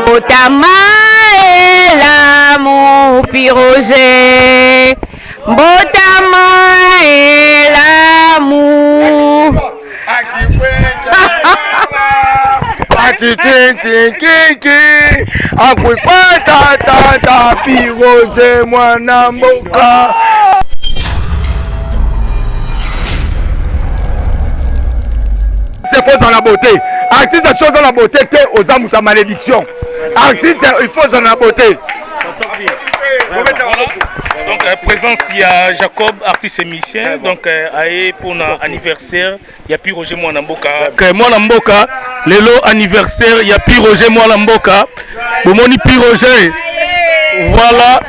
Botama et l'amour, Piroger. Botama et l'amour. Piroger, mwana mboka. C'est faux dans la beauté. Artiste, c'est chose dans la beauté que aux âmes, ta malédiction. Artiste, il faut dans la beauté. Donc, présence, il y a Jacob, artiste et musicien. Donc, pour notre anniversaire, il y a Piroger Mwanamboka. Mwanamboka, le lot anniversaire, il y a Piroger Mwanamboka. Bomoni Piroger. Voilà,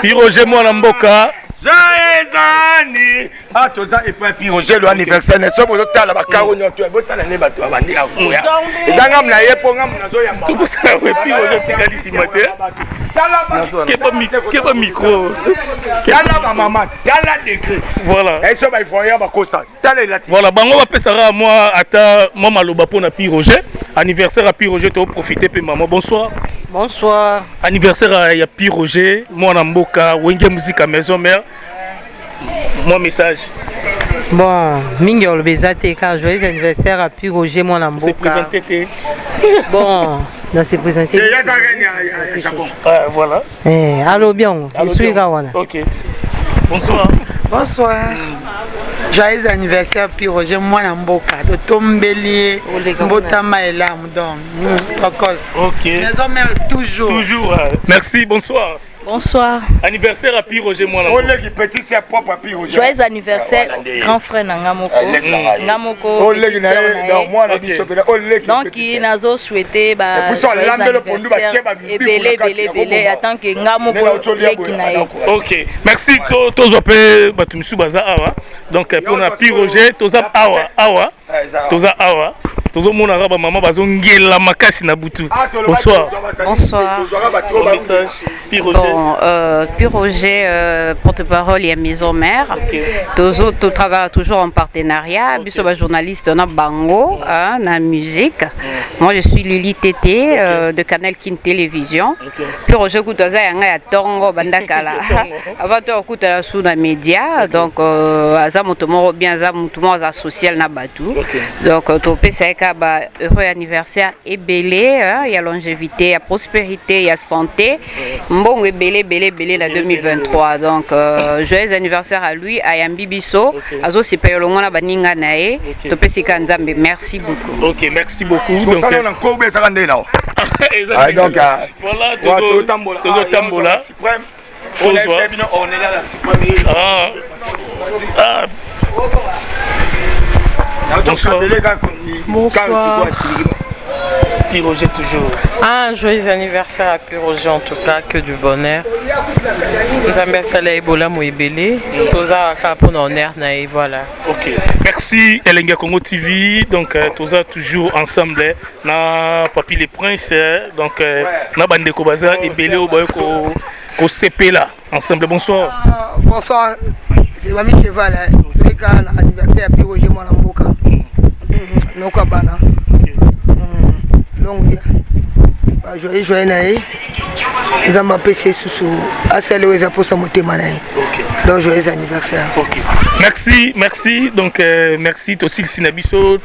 Piroger Mwanamboka. Joyeux ah, toza et pas Piroger le anniversaire. Ne sommes pas là, Bacaro, tu as voté la neba, tu as vendu à vous. Les angam na yepo ngam na zoya. Tout pour ça, oui, Piroger Tikali si matin. Quel pas micro. Kala maman, kala décret. Voilà. Et ça, il faut y avoir ça. Voilà, bango va passer à moi, à moi maloba pour na Piroger. Anniversaire à Piroger, tu as profité, puis maman. Bonsoir. Bonsoir. Anniversaire à Piroger, moi Namboka, Wenge Musique à Maison Mère. Mon message. Bon, Mingol Bezate, car joyeux anniversaire à Piroger, moi Namboka. C'est présenté. Bon, dans c'est présenté. Voilà. Allô bien, je suis Gawana. Ok. Bonsoir. Bonsoir. Joyeux anniversaire Piroger, moi Namboka. De Tombélier, Mbotama et l'âme, donc, Tokos. Ok. Maison mère toujours. Toujours. Merci, bonsoir. Bonsoir. Anniversaire à Piroger, moi on est petit, c'est propre à Piroger. Joyeux anniversaire, grand frère Ngamoko. Ngamoko. Donc, il a souhaité joyeux anniversaire et belé, attends que Ngamoko. Ok, merci. Tozope Batumsu Baza Awa. Donc, pour la Piroger, Toza Awa. Toza Awa. Tozo mona raba maman bazongela makasi na butu. Bonsoir. Bonsoir. Message Piroger. Bon, Piroger, porte-parole et maison mère. Tozo to travaille toujours en partenariat. Biso ba journaliste na bango, na musique. Moi je suis Lili Tété de Canal Kin Télévision. Piroger kutoza yanga ya tongo bandakala. Avant to kuta sous na média donc aza motomo bien aza motomo za social na batu. Donc to pesa heureux anniversaire et belé, il y a longévité, il y a prospérité, il y a santé. Bon, et belé la 2023. Donc, joyeux anniversaire à lui, à Yambi Bisso. Azo c'est pas long, on a baninga nae. Topesi Kanzambe, merci beaucoup. Ok, merci beaucoup. Donc, voilà, toujours Tambola. On est là, la suprême. Bonsoir. Bonsoir. Piroger toujours. Joyeux anniversaire à Piroger en tout cas, que du bonheur. Nzambe sala ebola moebele. Toza pour honneur na voilà. Ok. Merci Elenga Congo TV. Donc toza toujours ensemble na Papi les Princes. Donc na bande ko baza ebele o boy ko CP là ensemble. Bonsoir. Bonsoir. C'est Mami Cheval. C'est l'anniversaire à Piroger Mwanamboka. Nokabana. Longue vie. Joyeux naïe. Nous avons apprécié sous à celle où ils ont posé mon témoin. Donc joyeux anniversaire. Ok. Merci. Donc merci aussi le Sinabiso,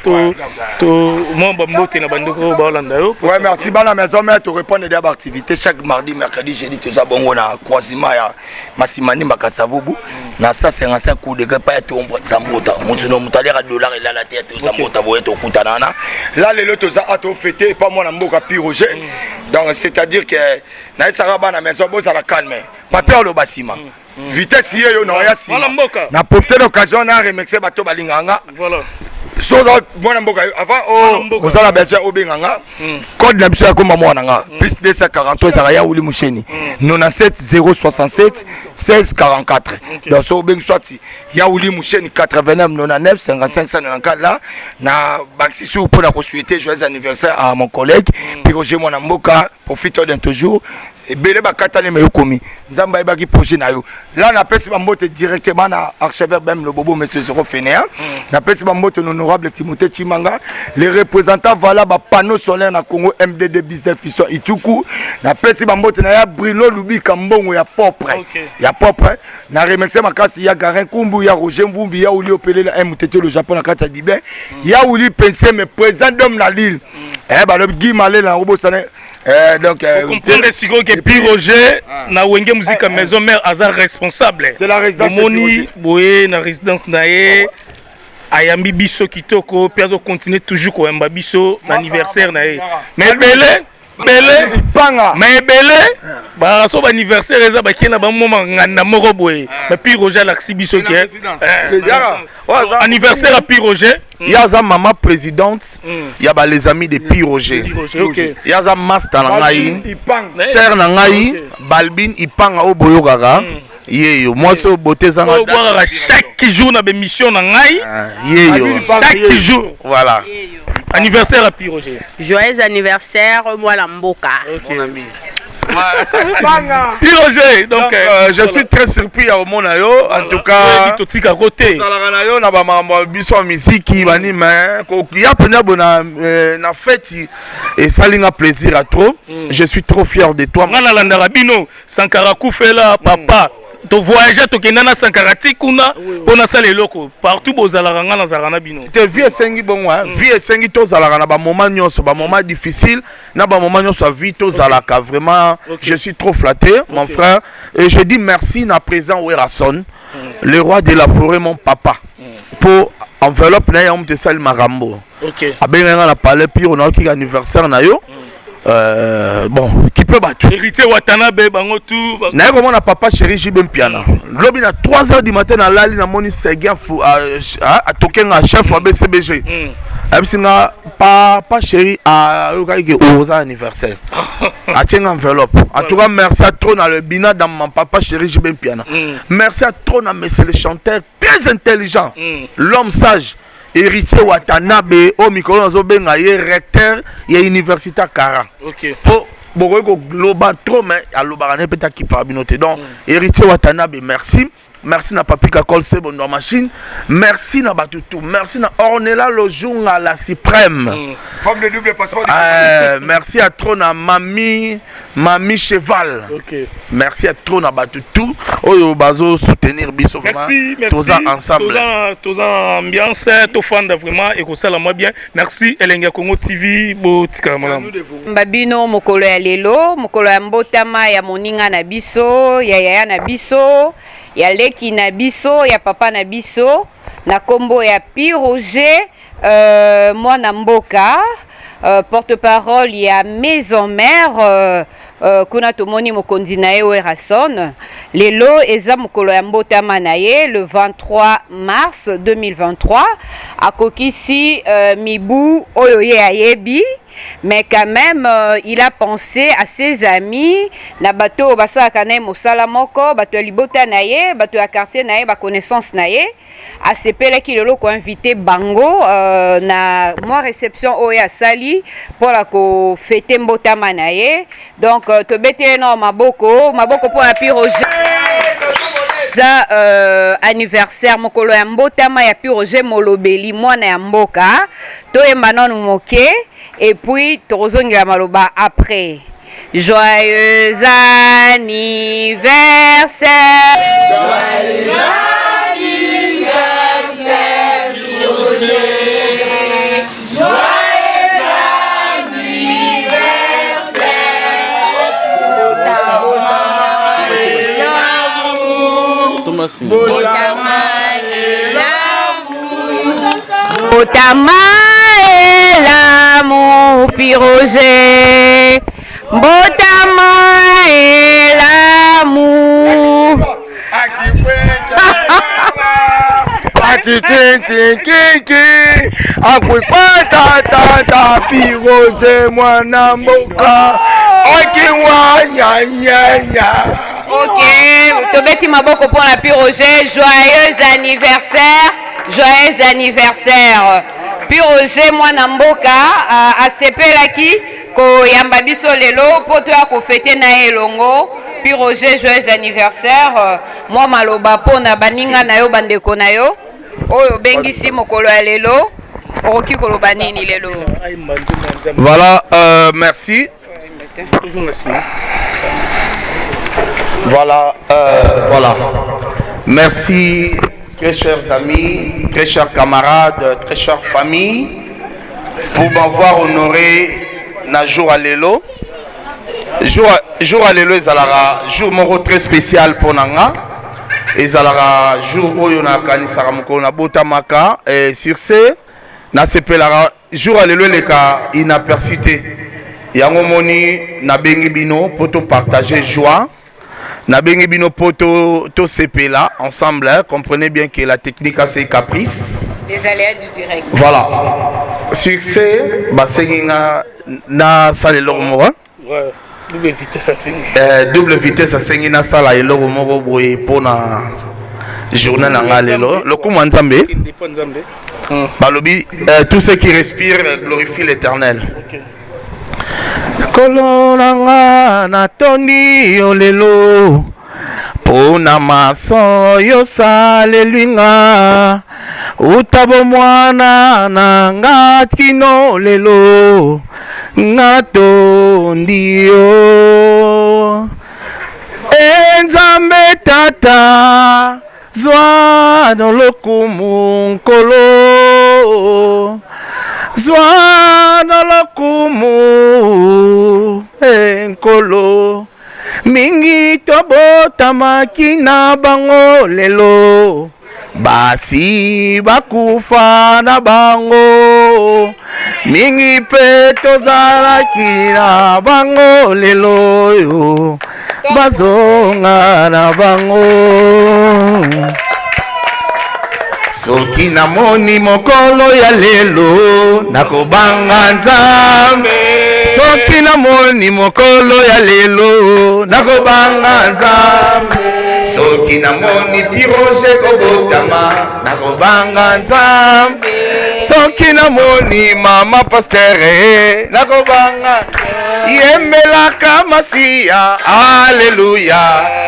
moi Bambote na bandoko Balanda. Ouais, merci bana maison mais tu réponds des activités chaque mardi, mercredi, jeudi tu as bon na croisement ya Massimani Makasavubu. Na ça 55 coups de pas être Zambota. Montuno mutalera dollar et là la tête Zambota boye to kutanana. Là les lotos a to fêter pas moi na mboka Piroger. Donc c'est-à-dire que na saraba na maison bo ça la calme. Pas peur le bâtiment. Vitesse yo na ya si. Na profiter l'occasion na remixer bato balinganga. Voilà. Mwana mboka avant ozala bien obenganga code na biso ya komba mwana nga plus 243 ezala ya uli musheni 97 067 16 44 donc so obengi soit ya uli musheni 89 99 55 194 là na baxi sur pour la souhaiter joyeux anniversaire à mon collègue Piroger mwana mboka profite d'un toujours ebele bakatane me yokomi nzamba ebaki projet na yo là na pesi bambote directement na archevêque même le bobo monsieur Zoro Fénéa na pesi bambote l'honorable Timothée Chimanga les représentants voilà ba panneau solaire na Congo MDD business fission ituku na pesi bambote na ya Bruno Lubika mbongo ya propre ya propre na remercier makasi ya Garin Kumbu ya Roger Mvumbi ya Uli Opelé la MTT le Japon na kata dibe ya Uli pensé mais président d'homme na Lille ba le Guy Malé na robo sané donc comprendre sigo que Piroger na wenge musique maison mère azar responsable c'est la résidence moni boye na résidence nae ayambi biso kitoko piazo continuer toujours ko yamba biso anniversaire nae mais belé mais belé ba so anniversaire eza ba kena ba moment nganda moko boye mais Piroger l'axi biso ke anniversaire à Piroger Yaza maman présidente, yaba les amis de Piroger. Yaza master nangai, sœur nangai, Balbin ipanga oboyo gaga. Yeyo, moi so beauté zanga. Chaque jour na émission nangai. Yeyo, chaque jour. Voilà. Anniversaire à Piroger. Joyeux anniversaire moi la mboka. Mon ami. Piroger, donc je suis très surpris à Omonayo. En tout cas, totika côté. Salaganayo na ba mambo biso musique bani mais il y a pena bona na fête et ça linga plaisir à trop. Je suis trop fier de toi. Ngana landara bino Sankara Koufela papa. To voyager to kenana Sankarati kuna pona sala eloko partout bozalaka ngana zarana bino. Te vie sengi bon wa vie sengi to zalaka na ba moment nyonso ba moment difficile na ba moment nyonso vie to zalaka vraiment je suis trop flatté mon frère et je dis merci na président Werason le roi de la forêt mon papa pour enveloppe na yom te sal marambo. OK. Abenga na parler puis on a qui anniversaire na yo. Bon, qui peut battre. Héritier Watanabe, bango tout. N'a comment na papa chéri Jibem Piana. Lobi na 3h du matin na lali na moni Seguin à token à chef à BCBG. Absinga pas chéri à aux anniversaire. A tien enveloppe. En tout cas merci à trop na le bina dans mon papa chéri Jibem Piana. Merci à trop na monsieur le chanteur très intelligent. L'homme sage. Héritier Watanabe au micro nazo benga ye recteur ya université Kara. OK. Po boko global trop mais alobara ne peut-être qui parabinoté. Donc héritier Watanabe merci. Merci na papi Kakol c'est bon dans machine. Merci na batutu. Merci na Ornella le jour à la suprême. Femme de double passeport. Merci à trop na mamie cheval. OK. Merci à trop na batutu. Oyo bazo soutenir biso vraiment. Merci. Tous ensemble. Tous ambiance, tout fan vraiment et que ça la moi bien. Merci Elenga Congo TV bo tika malam. Babino mokolo ya lelo, mokolo ya mbotama ya moninga na biso, ya yaya na biso. Ya leki na biso, ya papa na biso, na kombo ya Piroger, mwana mboka, porte-parole ya maison mère, kuna tomoni mokonzi na ye Werason. Lelo eza mokolo ya mbotama na ye le 23 mars 2023 akokisi mibu oyo ye ayebi. Mais quand même, il a pensé à ses amis, na bateau basa kanae mosala moko, bateau libota naye, bateau à quartier naye, ba connaissance naye, a sepele ki lelo ko invité bango na moi réception oya sali pour la ko fêter mbota manaye. Donc to bete no maboko pour la Piroger. Anniversaire mokolo ya mbotama ya Piroger molobeli mwana ya mboka to embanonu moke et puis tozongi ya maloba après joyeux anniversaire joyeux anniversaire Piroger joyeux anniversaire Botama et l'amour Piroger Botama et l'amour akwepatata piroje mwana mboka akiwanyanyanya. Ok, tobeti maboko pour la Roger, joyeux anniversaire, joyeux anniversaire. Roger mwana mboka asepelaki koyamba biso lelo po toya kofete na elongo. Roger, joyeux anniversaire. Moi maloba po na baninga na yo bandeko na yo oyo bengisi mokolo ya lelo okoki koloba nini lelo. Voilà, merci. Voilà, voilà. Merci, très chers amis, très chers camarades, très chères familles, pour m'avoir honoré na jour à l'élo. Jour à l'élo, jour moro très spécial pour Nanga. Ezalara jour où on a kanisara moko na botamaka. Et sur ce, na sepelara jour à l'élo les cas inaperçuté. Yango moni na bengi bino pour te partager joie. Na bengi bino poto to sepela ensemble, hein. Comprenez bien que la technique a ses caprices. Les aléas du direct. Voilà. Succès, basenga na salle l'ormo. Ouais. Double vitesse à 5. Double vitesse à 5 na salle et l'ormo boy pour na journée na ngalelo. Le coup Nzambe. Balobi, tout ce qui respire glorifie l'Éternel. Okay. Kolonanga na toni olelo pona maso yo salelinga utabo mwana na ngatino lelo ngatondio Nzambe tata zwa no lokumu nkolo zwana lokumu enkolo mingi tobotamaki na bango lelo basi bakufa na bango mingi pe tozalaki na bango lelo yo bazonga na bango. Soki namoni mokolo ya lelo nakobanga Nzambe. Soki namoni mokolo ya lelo nakobanga Nzambe. Soki namoni Roger kobotama nakobanga Nzambe. Soki namoni mama pastere nakobanga yembelaka Masia. Alléluia,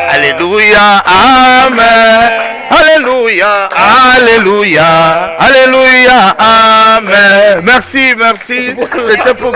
alléluia, amen. Alléluia, alléluia, alléluia, amen. Merci, merci. C'était pour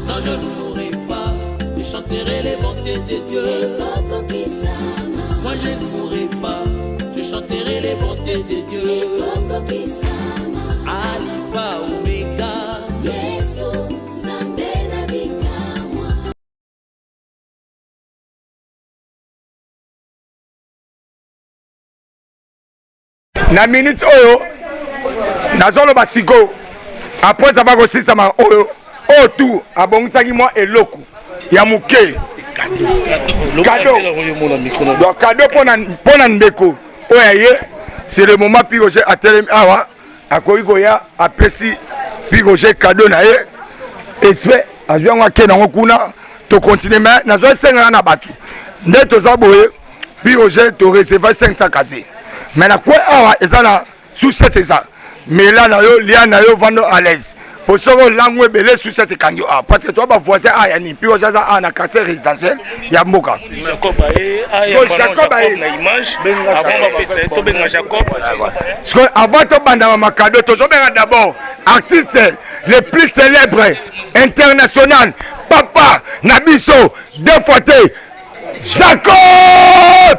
non, je ne mourrai pas, je chanterai les bontés de Dieu. Moi je ne mourrai pas, je chanterai les bontés de Dieu. Alpha, Omega. na minute oyo nazoloba siko après ça va kosisama oyo tout abongisaki mwa eloko ya muke cadeau donc cadeau pona ndeko oyo aye c'est le moment puis Roger atelemi awa akoki koya apesi puis Roger cadeau na ye espère azwi yango ake nango kuna tocontinue mais nazoesengana na bato nde toza boye puis Roger toreceva 500 kase mais na kwe awa eza na sous-set eza mais là na yo lia na yo vando à l'aise pour ça langue belé sous-set kangi a parce que toi ba voisin a yani puis Roger za a na quartier résidentiel ya mboka Jacob aye na image avant ba pesa to benga Jacob parce que avant to banda ma cadeau to benga d'abord artiste le plus célèbre international papa Nabiso deux fois Jacob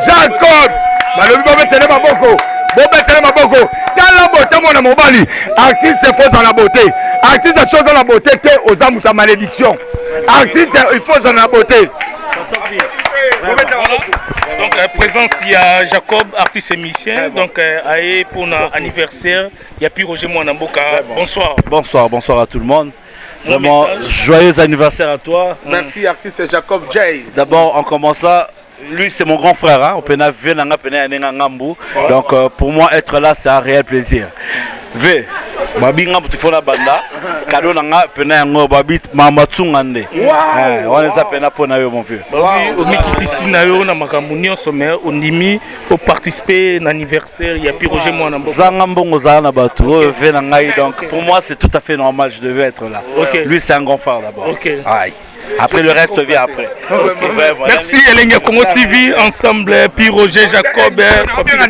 Jacob balobi babetele maboko bobetele maboko tala bote mona mobali artiste faut dans la beauté artiste chose dans la beauté te aux amuta malédiction artiste il faut dans la beauté. Donc présence il y a Jacob artiste et musicien donc aye pour notre anniversaire il y a puis Roger Mwanamboka bonsoir à tout le monde. Vraiment joyeux anniversaire à toi. Merci artiste Jacob J. D'abord en commençant, lui c'est mon grand frère, hein. Donc pour moi être là c'est un réel plaisir. V, babinga butifona banda, cadeau nanga pena yango babit mamatungande. On les appelle pona yo mon vieux. Au mikitisi na yo na makambo nyonso mais ondimi au participer à l'anniversaire il y a puis Roger Mwanamboka. Zanga mbongo za na batu V na ngai donc pour moi c'est tout à fait normal, je devais être là. Lui c'est un grand frère d'abord. Aïe. Après le reste vient après. Merci Elenga Congo TV ensemble puis Roger Jacob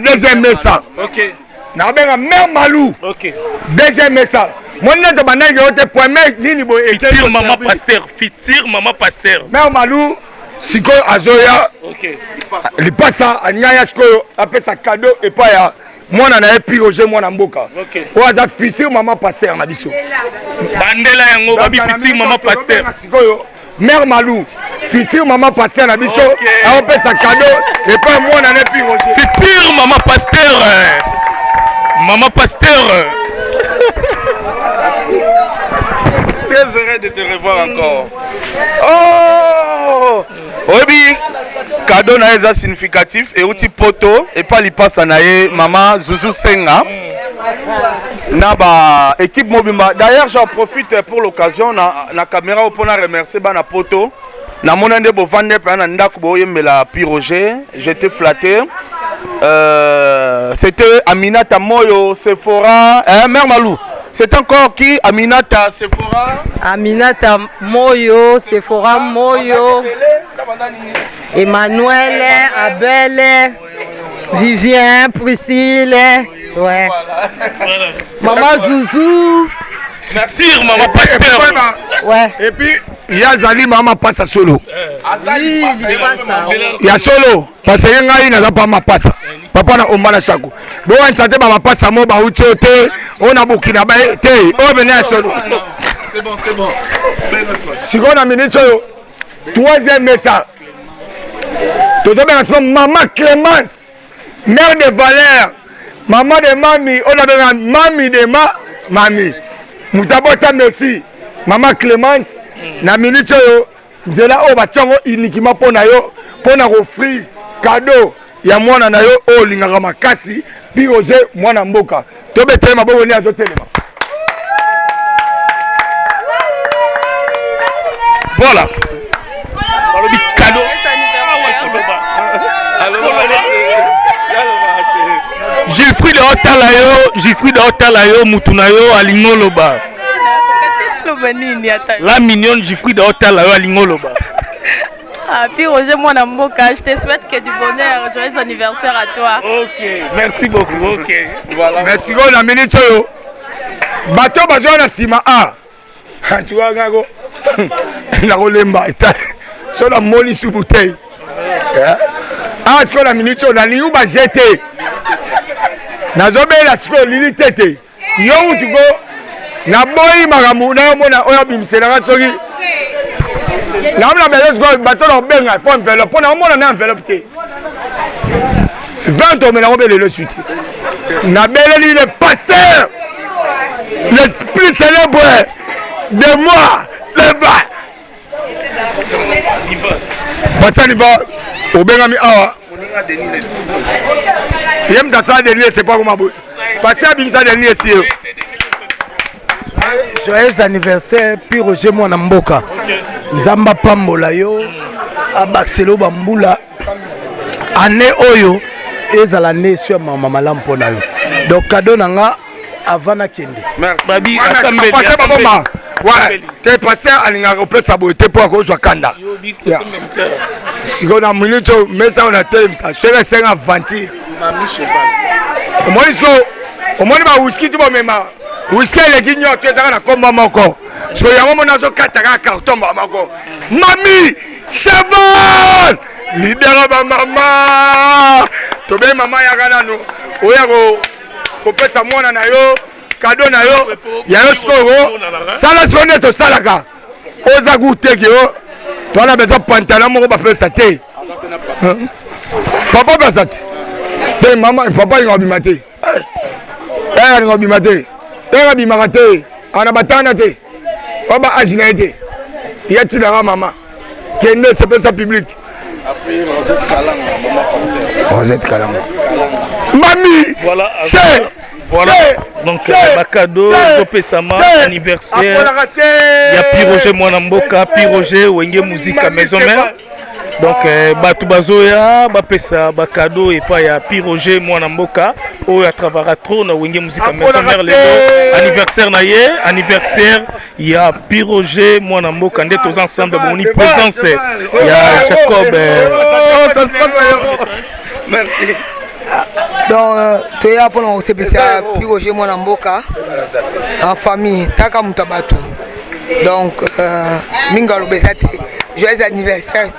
deuxième message. OK. Na benga mère Malou. OK. Deuxième message. Moi nete bananga yote point nini bo fitir maman pasteur. Mère Malou siko azoya. OK. Lipasa anyaya siko apesa cadeau et pas ya mwana na epi Roger Mwanamboka. OK. Oaza fitir maman pasteur na biso. Bandela yango babi fitir maman pasteur. Mère Malou, fitir maman pasteur na biso, a opesa cadeau et pas mwana na epi Roger. Fitir maman pasteur. Maman pasteur. Très heureux de te revoir encore. Oh! Obi, cadeau na eza significatif et outil poto et pas lipasa na ye maman Zouzou Senga. Na ba équipe Mobimba. D'ailleurs, j'en profite pour l'occasion na caméra pour remercier bana poto. Na monande bo vande pa na ndako bo yemela Roger, j'étais flatté. C'était Aminata Moyo, Sephora, Mère Malou. C'est encore qui? Aminata, Sephora. Aminata Moyo, Sephora Moyo, Emmanuel, Abel, Vivien, Priscille, ouais. Maman Zouzou. Merci maman pasteur. Ouais. Et puis Yazali maman passe à solo. Oui, il y a solo parce que ngai na pas ma passe. Papa na omana chako. Bon on santé maman passe à mo ba uchote, on a bukina ba te, o bena solo. C'est bon. Seconde à minute troisième message. Toto ben maman Clémence, mère de Valère, maman de Mami, on a Mami de Mami. Mutabota merci. Maman Clémence, na minute yo, nzela o bachango uniquement pona yo, pona offrir cadeau ya mwana na yo o lingaka makasi, puis Roger Mwanamboka. To betele maboko ni azotelema. Voilà. Cadeau. Jifri de Otalayo, Mutunayo, Alingoloba. La mignonne Jifri de Otalayo, Alingoloba. Ah, puis Roger Mwanamboka, je te souhaite que du bonheur. Joyeux anniversaire à toi. Ok, merci beaucoup. Ok, voilà. Merci beaucoup, la minute. Bateau bazo na sima a. Tu vois gago. Na rolemba eta. So la moli sous bouteille. Ah, est-ce que la minute na liu ba jeter. Nazobela siko lili tete. Yo utugo na boyi magamu na mona oya bimsela soki. Na mona belo siko bateau na benga fo enveloppe. Na mona na enveloppe te. 20 hommes na le suite. Na beleli le pasteur. L'esprit célèbre de moi, le bas. Pasteur Niva, au Bengami Awa. Yem Dassa Denis, c'est pas comment. Pasteur Bimsa Denis ici. Joyeux anniversaire, puis Roger Mwana Mboka. Nzamba Pambola yo, Abaxelo Bambula. Année Oyo, et l'année sur Maman Lampona. Donc, cadeau nanga avant na kende. Merci. Babi, assemblée. Ouais, t'es passé à l'ingénieur saboté pour cause de Kanda. Si on a une minute, mais ça on a terminé. Ça serait 5 à 20. Au moins, il whisky tout le monde. Whisky, les guignols, tu es à la combat encore. Parce qu'il y a un moment dans un carton. Mamie, cheval, leader de maman. Tu es maman, Yaganano. Oyako, Kopé Samoana Nayo. Cadeau na yo ya yo skoro sala sonne to salaka oza guteke yo to na besoin pantalon moko ba pesa te papa basati te mama papa ngobi mate ngobi mate ngobi makate ana batana te baba ajina te yati na mama kende c'est pas ça public après Rosette Kalanga mami voilà c'est voilà, donc cadeau, Zopesama, anniversaire. Il y a Piroger Mwanamboka, Piroger, Wenge Musique à Maison Mère. Donc, Batu Bazoya, Bapesa, Bakado, et pas il y a Piroger Mwanamboka. Oh, il y a travaillé trop dans Wenge Musique à Maison Mère. Anniversaire naïe, anniversaire, il y a Piroger Mwanamboka. On est tous ensemble, on y présence. Il y a Jacob. Merci. Donc, tu es là pour nous CPCA, puis Roger Mwanamboka, en famille, Taka Mutabatou. Donc, Mingalo Besate, joyeux anniversaire.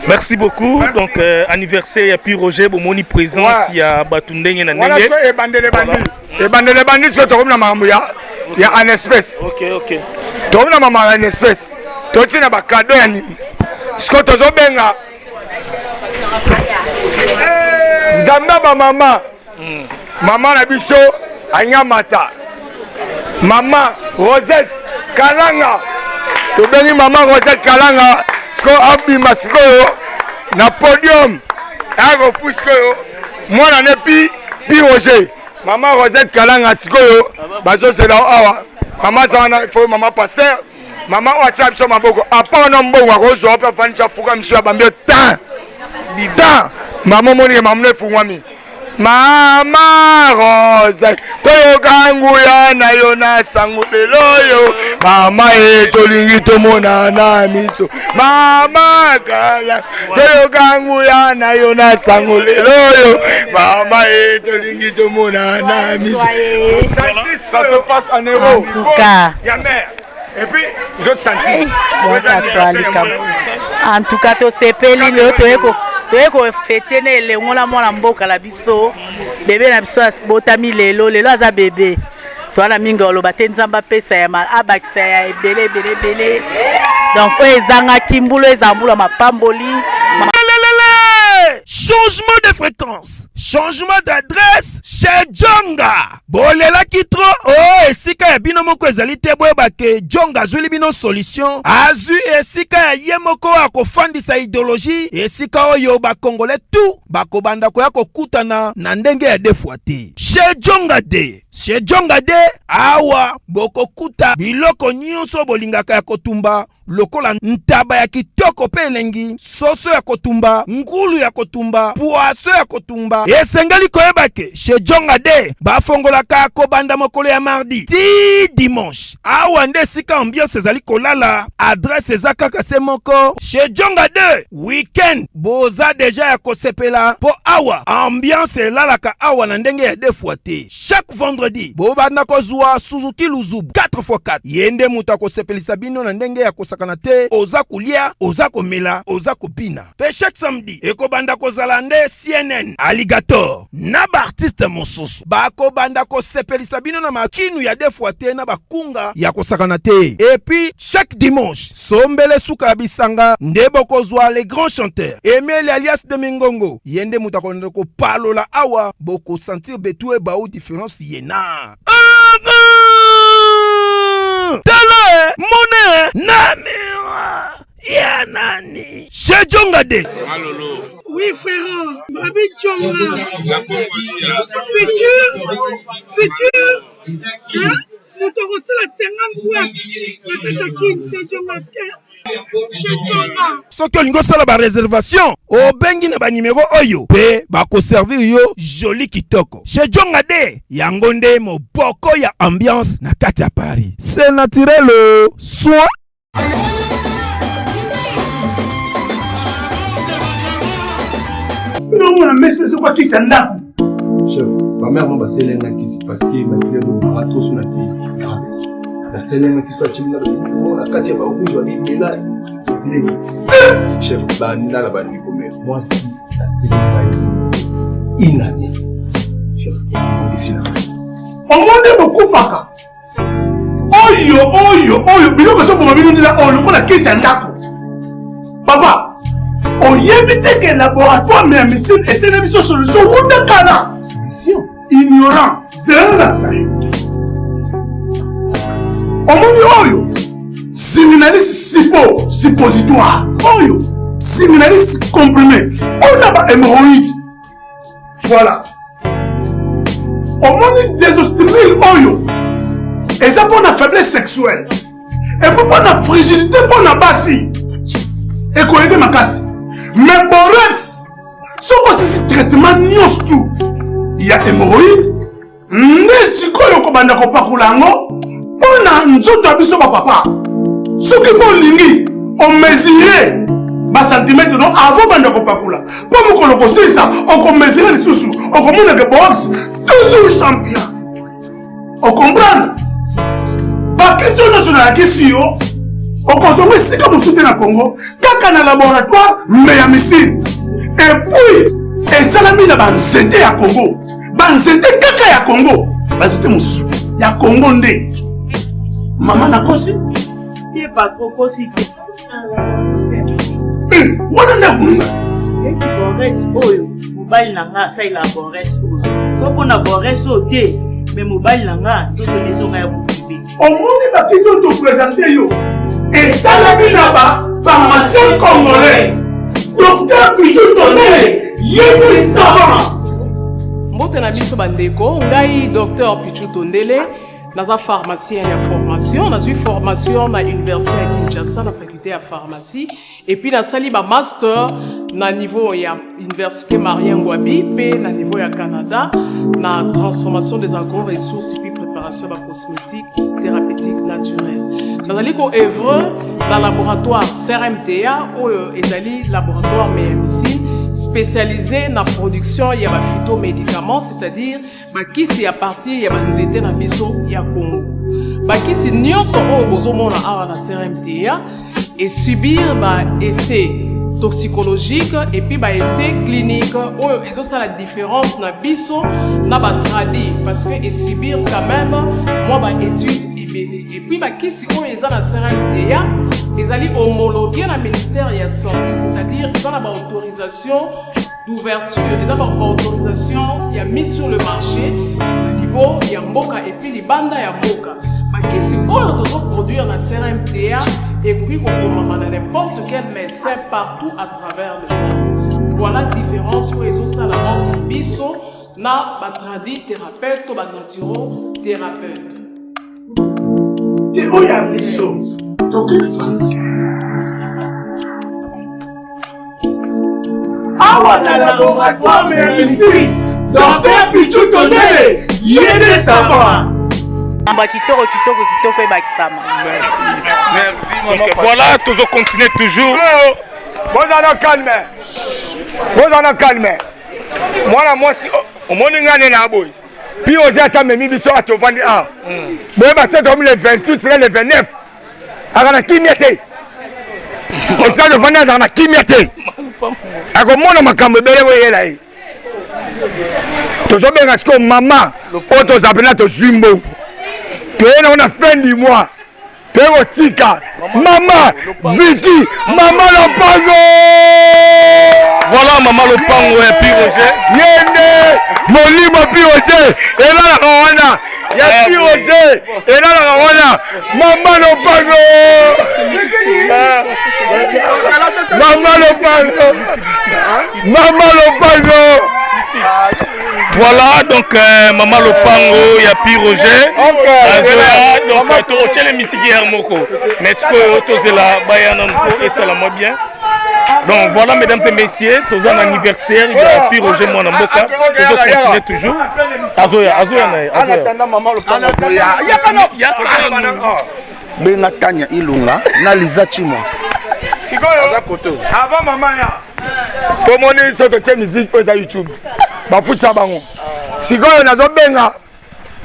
Merci beaucoup. Donc, anniversaire, il y a puis Roger, Bomoni présence, il y a Batundeng et Nandenge. Et Bandele Bandit, ce que tu as il y a un espèce. Ok. Tu as une espèce. Tu as un cadeau. Ce que tu as Zamba ba mama. Maman na biso anyamata. Maman Rosette Kalanga. To bengi maman Rosette Kalanga. Sko abi masiko na podium. Ago fusko yo. Mwana ne pi Roger. Maman Rosette Kalanga siko yo. Bazo c'est là awa. Maman ça na faut maman pasteur. Maman wacha biso maboko. Apa na mbongo ko zo pa fanisha fuka msio bambio tan. Biba. Maman moni mamne fungwami. Mama Rose toyokangu ya na yona sangu beloyo mama tolingi tomona na miso mama kala toyokangu ya na yona sangu beloyo mama tolingi tomona na miso. Ça se passe en héros. En tout cas. Et puis, je sentis. En tout cas, tu sais pas toyeko fete na elengo na mwana mboka la biso bebe na biso botami lelo aza bebe toana mingi oloba te nzamba pesa ya abakisa ya ebele donc oyo ezanga kimbulo ezambula mapamboli. Changement de fréquence, changement d'adresse chez Djonga. Bolela kitro, oh esika ya bino moko ezali te boyeba ke Djonga azuli bino solution. Azu esika ya ye moko akofandisa idéologie, esika oyo ba congolais tout bakobanda koya kokutana na ndenge ya defwa te. Chez Djonga de, chez Djonga de awa bokokuta biloko nyonso bolingaka ya kotumba. Lokola ntaba ya kitoko pe elengi, soso ya kotumba, ngulu ya kotumba, poaso ya kotumba. Esengeli koyeba ke chez Djonga de bafongolaka kobanda mokolo ya mardi ti dimanche. Awa nde sika ambiance ezali kolala, adresse eza kaka se moko. Chez Djonga de weekend boza deja ya kosepela po awa ambiance elalaka awa na ndenge ya defu fois T. Chaque vendredi, bobanda kozwa Suzuki Luzubu 4x4. Yende muta kosepelisa bino na ndenge ya kosakana te, oza kulia, oza komela, oza kopina. Pe chaque samedi, ekobanda kozala nde CNN, Alligator, na ba artiste mosusu. Bako banda kosepelisa bino na makinu ya 2 T na bakunga ya kosakana te. Et puis chaque dimanche, sombele suka bisanga ndebo kozwa les grands chanteurs. Emile alias de Mingongo. Yende muta konde ko palola awa boko sentir betue ba ou différence yena. Tele monnaie namira ya nani Shejongade. Oui frère, Babi Tchonga. Futur. Hein? Nous te reçons la 50 boîtes. Le Katakin, Shejongga. Soki olingo sala ba réservation obengi na ba numéro oyo pe ba ko servir yo joli kitoko. Shejongade yango nde moboko ya ambiance na kati ya Paris. C'est naturel soin. Non, mais c'est quoi qui s'en a? Chef, ma mère m'a passé l'un qui s'est passé, ma fille m'a raté sur la tête. La seule qui soit timide, la quatrième fois où je vais aller là. Chef, banana la banane comme moi si la télé inanée. Chef, ici là. On m'a beaucoup faka. Oyo, bilo que ça pour ma vie là, oh, le coup la question d'ako. Papa, on y évite que le laboratoire mais médecine et c'est une solution ou de cana. Solution. Ignorant, c'est la ça. On m'a dit oyo. Séminaliste suppositoire. Oyo. Séminaliste comprimé. On a pas hémorroïde. Voilà. On m'a dit désostérile oyo. Et ça pour la faiblesse sexuelle. Et pour la fragilité pour la bassi. Et qu'on aide ma casse. Mais borex. Ce que c'est traitement nios tout. Il y a hémorroïde. N'est-ce que yoko banda ko pakulango. On a nzoto abiso ba papa. Ce qui pour lingi, on mesurait ma centimètre non avant banda ko pakula. Pour me koloko ça, on mesurait les sous, on commande que box toujours champion. On comprend? Pas question nationale question. On consomme ici comme soutien à Congo, kaka na laboratoire mais à missile. Et puis, et ça l'a mis dans banzete à Congo. Banzete kaka ya Congo. Banzete mon soutien. Ya Congo ndé. Maman n'a consi. Il pas trop consi. Wana na kununga. Et qui borès oyo. Mobile nanga ça il a borès oyo. So qu'on a borès oté, mais mobile nanga tout les gens ya boubi. Au monde ba question te présenter yo. Et ça l'a mis là-bas, pharmacien congolais. Docteur Pichu Tondele, yémi savant. Mbote na biso bandeko, ngai Docteur Pichu Tondele, naza pharmacien ya formation, nazui formation na université ya Kinshasa na faculté ya pharmacie et puis na sali ba master na niveau ya université Marien Ngouabi pe na niveau ya Canada na transformation des agro-ressources et puis préparation de cosmétiques thérapeutiques naturelles. Nazali ko œuvre dans le laboratoire CRMTA ou ezali laboratoire MMC spécialisé dans la production de phytomédicaments, c'est-à-dire bakisi à partir de banzete na biso ya Congo. Bakisi nyonso o bozomona awa na CRMTA et subir ba essai toxicologique et puis ba essai clinique oyo ezosala la différence na biso na ba tradi parce que et subir quand même moi ba étude et puis bakisi oyo eza na CRMTA ezali homologué na ministère de la santé, c'est-à-dire ils ont la autorisation d'ouverture, ils ont la autorisation il y a mis sur le marché au niveau ya mboka et puis les banda ya mboka. Bakisi oyo tozo produire na CRMTA et puis qu'on na n'importe quel médecin partout à travers le monde. Voilà la différence où ils ont ça la entre biso na ba tradi thérapeute ou ba naturothérapeute. Et où y a biso? Donc awa na laboratoire mais ici Docteur Pichu Tondele yémi savant. Merci maman. Voilà, toujours continuer toujours. Vous en calme. Moi, moi, si au monde ngane na boy. Puis aux gens qui mis biso à te vendre ah. Bon bah c'est comme le 28 c'est le 29. Agana kimiete. On s'est de vendre agana kimiete. Ako mona makambo bele we là. To so benga sko mama auto zapena to zwimbo. To on a fin du mois. Teo tika Mama Vicky Mama Lopango. Voilà Mama Lopango et Piroger. Yende Molimo Piroger. Et là la Rwanda. Ya Piroger. Et là la Rwanda. Mama Lopango. Mama Lopango. Mama Lopango. Voilà donc Mama Lopango, il y a Piroger. Donc tu retiens les musiques hier moko. Mais est-ce que tu es là bayana et ça la moi bien. Donc voilà mesdames et messieurs, tous un anniversaire, il y a Piroger moi Mboka. Nous continuer toujours. Azoya. En attendant Mama Lopango. Benga Tanya Ilunga na Liza Chimo. Avant maman ya. Comment on so to musique aux YouTube. Ba futa bango. Sikoyo nazo benga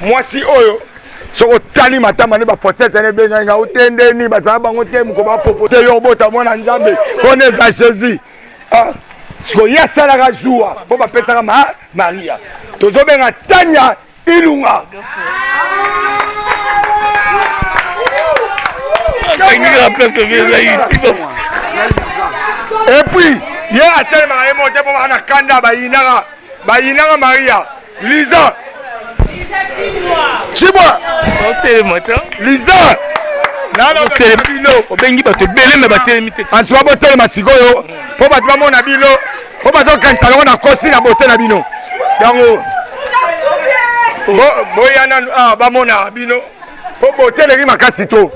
mwasi oyo. Soko tali matama ne ba fotete ne benga nga utende ni ba bango temu ko ba popote yo bota mona nzambe. Koneza Jésus. Ah. Siko ya sala ga joua. Bo ba pesa ka Maria. Tozo benga Tanya Ilunga. Et puis, il y a tellement de monté pour la Kanda, Bayinara Maria, Lisa. Chibwa. Lisa. Antoine Botel Masigoyo, pour battre mon abilo, pour battre quand ça on a cosi na botel abino. Donc, Boyana ah bamona abino, pour botel les makasito.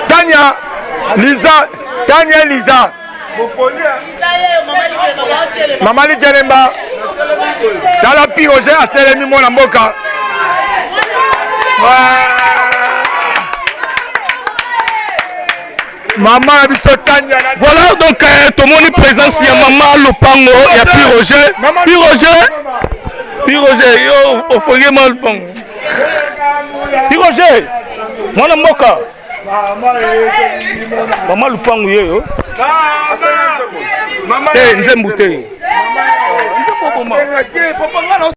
Tanya Lisa. Maman Lijeremba. Dans la Piroger à Télémi mon Mboka. Maman Tanya. Voilà donc tout le monde est présent ici à Maman Lopango et à Piroger, yo, au foyer Maman Lopango. Piroger, mon Mboka. Maman Lopango yo. Maman Nzembu te.